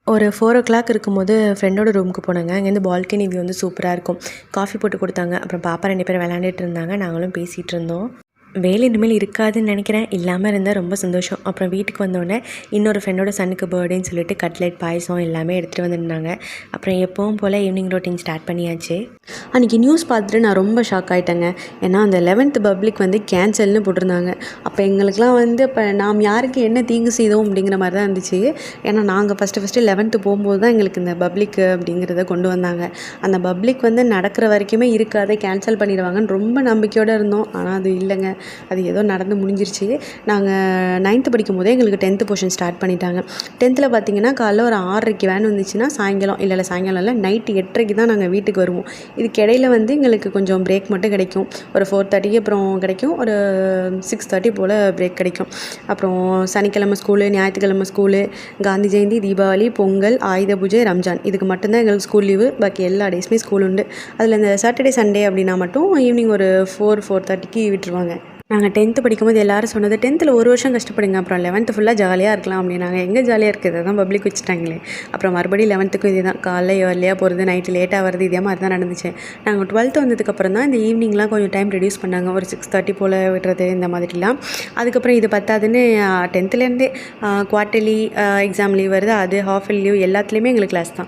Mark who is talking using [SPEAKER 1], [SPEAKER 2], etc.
[SPEAKER 1] ஒரு 4:00 இருக்கும்போது ஃப்ரெண்டோட ரூமுக்கு போனேங்க. அங்கேருந்து பால்கனி வியூ வந்து சூப்பரா இருக்கும். காஃபி போட்டு குடுத்தாங்க. அப்புறம் பாப்பா 2 பேரும் விளையாண்டுட்டு இருந்தாங்க. நாங்களும் பேசிகிட்டு இருந்தோம். வேலை இனிமேல் இருக்காதுன்னு நினைக்கிறேன். இல்லாமல் இருந்தால் ரொம்ப சந்தோஷம். அப்புறம் வீட்டுக்கு வந்தோடனே இன்னொரு ஃப்ரெண்டோட சன்னுக்கு பர்த்டேன்னு சொல்லிட்டு கட்லெட், பாயசம் எல்லாமே எடுத்துகிட்டு வந்திருந்தாங்க. அப்புறம் எப்பவும் போல் ஈவினிங் ரொட்டீன் ஸ்டார்ட் பண்ணியாச்சு. அன்றைக்கி நியூஸ் பார்த்துட்டு நான் ரொம்ப ஷாக் ஆகிட்டேங்க. ஏன்னா அந்த 11th பப்ளிக் வந்து கேன்சல்னு போட்டிருந்தாங்க. அப்போ எங்களுக்கெலாம் வந்து இப்போ நாம் யாருக்கு என்ன தீங்கு செய்தோம் அப்படிங்கிற மாதிரி தான் இருந்துச்சு. ஏன்னா நாங்கள் ஃபஸ்ட்டு 11th போகும்போது தான் எங்களுக்கு இந்த பப்ளிக்கு அப்படிங்கிறத கொண்டு வந்தாங்க. அந்த பப்ளிக் வந்து நடக்கிற வரைக்குமே இருக்காது, கேன்சல் பண்ணிடுவாங்கன்னு ரொம்ப நம்பிக்கையோடு இருந்தோம். ஆனால் அது இல்லைங்க. அது ஏதோ நடந்து முடிஞ்சிருச்சு. நாங்கள் 9th படிக்கும்போதே எங்களுக்கு 10th போர்ஷன் ஸ்டார்ட் பண்ணிட்டாங்க. 10th பார்த்தீங்கன்னா காலைல ஒரு 6:30க்கு வேன் வந்துச்சுன்னா சாயங்காலம் சாயங்காலம் இல்லை நைட்டு 8:30க்கு தான் நாங்கள் வீட்டுக்கு வருவோம். இதுக்கு இடையில வந்து எங்களுக்கு கொஞ்சம் பிரேக் மட்டும் கிடைக்கும். ஒரு 4:30 அப்புறம் கிடைக்கும். ஒரு 6:30 போல் பிரேக் கிடைக்கும். அப்புறம் சனிக்கிழமை ஸ்கூலு, ஞாயிற்றுக்கிழமை ஸ்கூலு, காந்தி ஜெயந்தி, தீபாவளி, பொங்கல், ஆயுத பூஜை, ரம்ஜான் இதுக்கு மட்டும்தான் எங்களுக்கு ஸ்கூல் லீவு. பாக்கி எல்லா டேஸுமே ஸ்கூல் உண்டு. அதில் இந்த சாட்டர்டே சண்டே அப்படின்னா மட்டும் ஈவினிங் ஒரு 4:30க்கு விட்டுருவாங்க. நாங்கள் 10th படிக்கும்போது எல்லோரும் சொன்னது 10th ஒரு வருஷம் கஷ்டப்படுங்க, அப்புறம் 11th ஃபுல்லாக ஜாலியாக இருக்கலாம் அப்படின்னாங்க. எங்கே ஜாலியாக இருக்குது, அதான் பப்ளிக் வச்சுட்டாங்களே. அப்புறம் மறுபடியும் 11th இதே தான், காலைல ஏர்லியாக போகிறது, நைட்டு லேட்டாக வருது, இதே மாதிரி தான் நடந்துச்சு. நாங்கள் 12th வந்ததுக்கப்புறம் தான் இந்த ஈவினிங்லாம் கொஞ்சம் டைம் ரெடியூஸ் பண்ணாங்க. ஒரு 6:30 போல் விடுறது இந்த மாதிரிலாம். அதுக்கப்புறம் இது பத்தாதுன்னு 10th குவார்ட்டர்லி எக்ஸாம் லீவ் வருது, அது ஹாஃப் லீவ் எல்லாத்துலேயுமே எங்களுக்கு கிளாஸ் தான்.